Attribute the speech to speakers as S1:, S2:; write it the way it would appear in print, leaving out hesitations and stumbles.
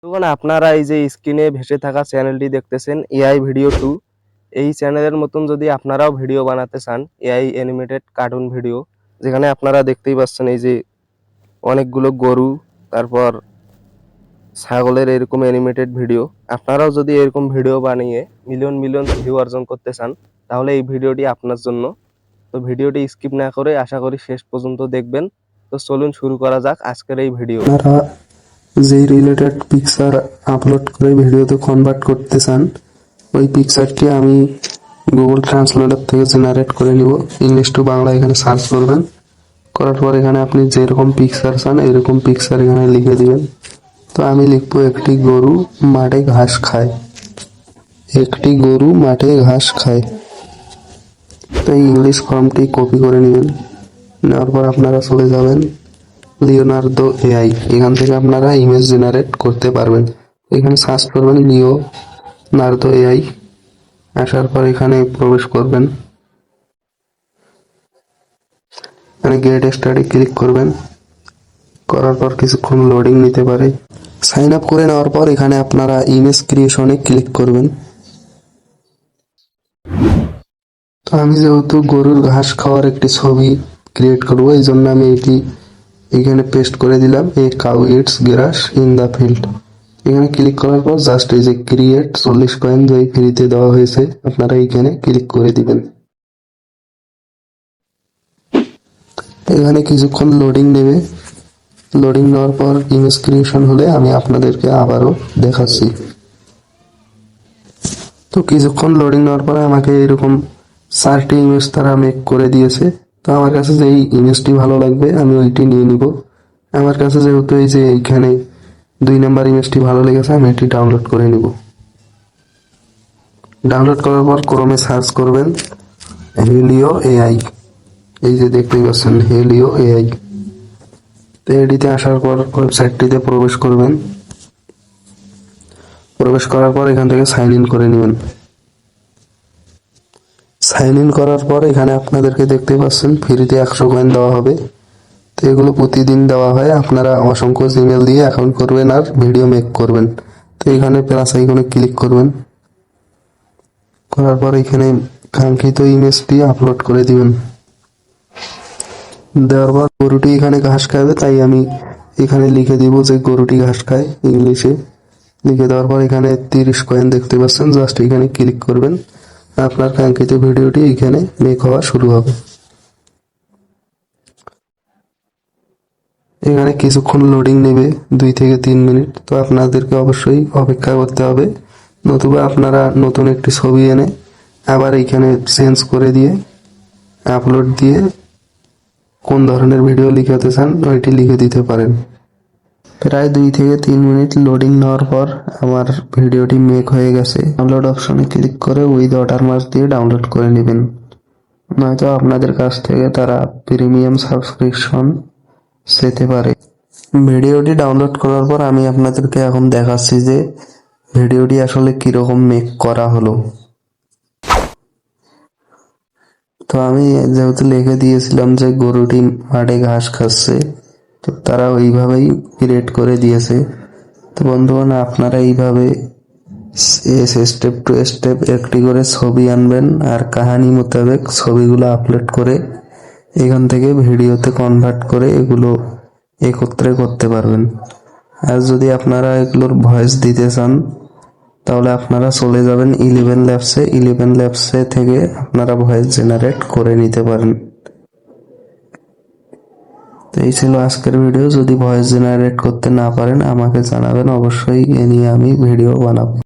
S1: বন্ধুগণ, আপনারা এই যে স্ক্রিনে ভেসে থাকা চ্যানেলটি দেখতেছেন এআই ভিডিও 2। এই চ্যানেলের মতন যদি আপনারাও ভিডিও বানাতে চান, এআই অ্যানিমেটেড কার্টুন ভিডিও, যেখানে আপনারা দেখতেই পাচ্ছেন এই যে অনেকগুলো গরু, তারপর ছাগলের এরকম অ্যানিমেটেড ভিডিও, আপনারাও যদি এরকম ভিডিও বানিয়ে মিলিয়ন মিলিয়ন ভিউ অর্জন করতে চান, তাহলে এই ভিডিওটি আপনার জন্য। তো ভিডিওটি স্কিপ না করে আশা করি শেষ পর্যন্ত দেখবেন। তো চলুন শুরু করা যাক আজকের এই ভিডিও।
S2: আপনারা যেই রিলেটেড পিকচার আপলোড করে ভিডিওতে কনভার্ট করতে চান, ওই পিকচারটি আমি গুগল ট্রান্সলেটর থেকে জেনারেট করে নিব। ইংলিশ টু বাংলা এখানে সার্চ করবেন। করার পর এখানে আপনি যেরকম পিকচার চান এরকম পিকচার এখানে লিখে দিবেন। তো আমি লিখবো একটি গরু মাঠে ঘাস খায়। একটি গরু মাঠে ঘাস খায়। তো এই ইংলিশ ফর্মটি কপি করে নেবেন। নেওয়ার পর আপনারা চলে যাবেন লিওনার্দো এআই। এখান থেকে আপনারা ইমেজ জেনারেট করতে পারবেন। এখানে সার্চ করবেন লিওনার্দো এআই। আসার পর এখানে প্রবেশ করবেন, এখানে গেট স্টাডি ক্লিক করবেন। করার পর কিছুক্ষণ লোডিং নিতে পারে। সাইন আপ করে নেওয়ার পর এখানে আপনারা ইমেজ ক্রিয়েশনে ক্লিক করবেন। তো আমি যেহেতু গরুর ঘাস খাওয়ার একটি ছবি ক্রিয়েট করবো, এই জন্য আমি এটি এখানে পেস্ট করে দিলাম। A cow it's glass in the field. এখানে ক্লিক করার পর জাস্ট এই যে ক্রিয়েট 40 কয়েন যে ফ্রিতে দেওয়া হয়েছে, আপনারা এখানে ক্লিক করে দিবেন। এখানে কিছুক্ষণ লোডিং নেবে। লোডিং নেওয়ার পর ইমেজ ক্রিয়েশন হলে আমি আপনাদেরকে আবারও দেখাচ্ছি। তো কিছুক্ষণ লোডিং নেওয়ার পরে আমাকে এরকম 4টি ইমেজ তারা মেক করে দিয়েছে। তো আমার কাছে যেই ইমেজটি ভালো লাগবে আমি ওইটি নিয়ে নিব। আমার কাছে যেহেতু এই যে এইখানে 2 নাম্বার ইমেজটি ভালো লেগেছে, আমি এটি ডাউনলোড করে নিব। ডাউনলোড করার পর ক্রোমে সার্চ করবেন হেলিও এআই। এই যে দেখতেই পাচ্ছেন হেলিও এআই। তো এটিতে আসার পর ওয়েবসাইটটিতে প্রবেশ করবেন। প্রবেশ করার পর এখান থেকে সাইন ইন করে নেবেন। সাইন ইন করার পর এখানে আপনাদেরকে দেখতেই পাচ্ছেন ফ্রিতে 100 কয়েন দেওয়া হবে। তো এগুলো প্রতিদিন দেওয়া হয়। আপনারা অসংখ্য জিমেল দিয়ে অ্যাকাউন্ট করবেন আর ভিডিও মেক করবেন। তো এখানে প্লাস আইকনে ক্লিক করবেন। করার পর এখানে কাঙ্ক্ষিত ইমেজটি আপলোড করে দিবেন। দেওয়ার পর গরুটি এখানে ঘাস খাবে, তাই আমি এখানে লিখে দিব যে গরুটি ঘাস খায় ইংলিশে। লিখে দেওয়ার পর এখানে 30 কয়েন দেখতে পাচ্ছেন, জাস্ট এখানে ক্লিক করবেন। আপনার কাঙ্ক্ষিত ভিডিওটি এখানে মেক হওয়া শুরু হবে। এখানে কিছুক্ষণ লোডিং নেবে, 2 থেকে 3 মিনিট। তো আপনাদেরকে অবশ্যই অপেক্ষা করতে হবে, নতুবা আপনারা নতুন একটি ছবি এনে আবার এখানে চেঞ্জ করে দিয়ে আপলোড দিয়ে কোন ধরনের ভিডিও লিখাতে চান ওইটি লিখে দিতে পারেন। প্রায় 2 থেকে 3 মিনিট লোডিং নেওয়ার পর আমার ভিডিওটি মেক হয়ে গেছে। ডাউনলোড অপশনে ক্লিক করে উইথ ওয়াটারমার্ক দিয়ে ডাউনলোড করে নেবেন, নয়তো আপনাদের কাছ থেকে তারা প্রিমিয়াম সাবস্ক্রিপশন যেতে পারে। ভিডিওটি ডাউনলোড করার পর আমি আপনাদেরকে এখন দেখাচ্ছি যে ভিডিওটি আসলে কিরকম মেক করা হলো। তো আমি যেহেতু লিখে দিয়েছিলাম যে গরুটি মাঠে ঘাস খাচ্ছে, তো তারা ওইভাবেই ক্রিয়েট করে দিয়েছে। তো বন্ধুগণ, আপনারা এইভাবে স্টেপ টু স্টেপ একটি করে ছবি আনবেন আর কাহিনী মোতাবেক ছবিগুলো আপলোড করে এখান থেকে ভিডিওতে কনভার্ট করে এগুলো একত্রে করতে পারবেন। আর যদি আপনারা এগুলোর ভয়েস দিতে চান তাহলে আপনারা চলে যাবেন 11 ল্যাবসে। 11 ল্যাবসে থেকে আপনারা ভয়েস জেনারেট করে নিতে পারেন। তো এই ছিল আজকের ভিডিও। যদি ভয়েস জেনারেট করতে না পারেন আমাকে জানাবেন, অবশ্যই এ নিয়ে আমি ভিডিও বানাবো।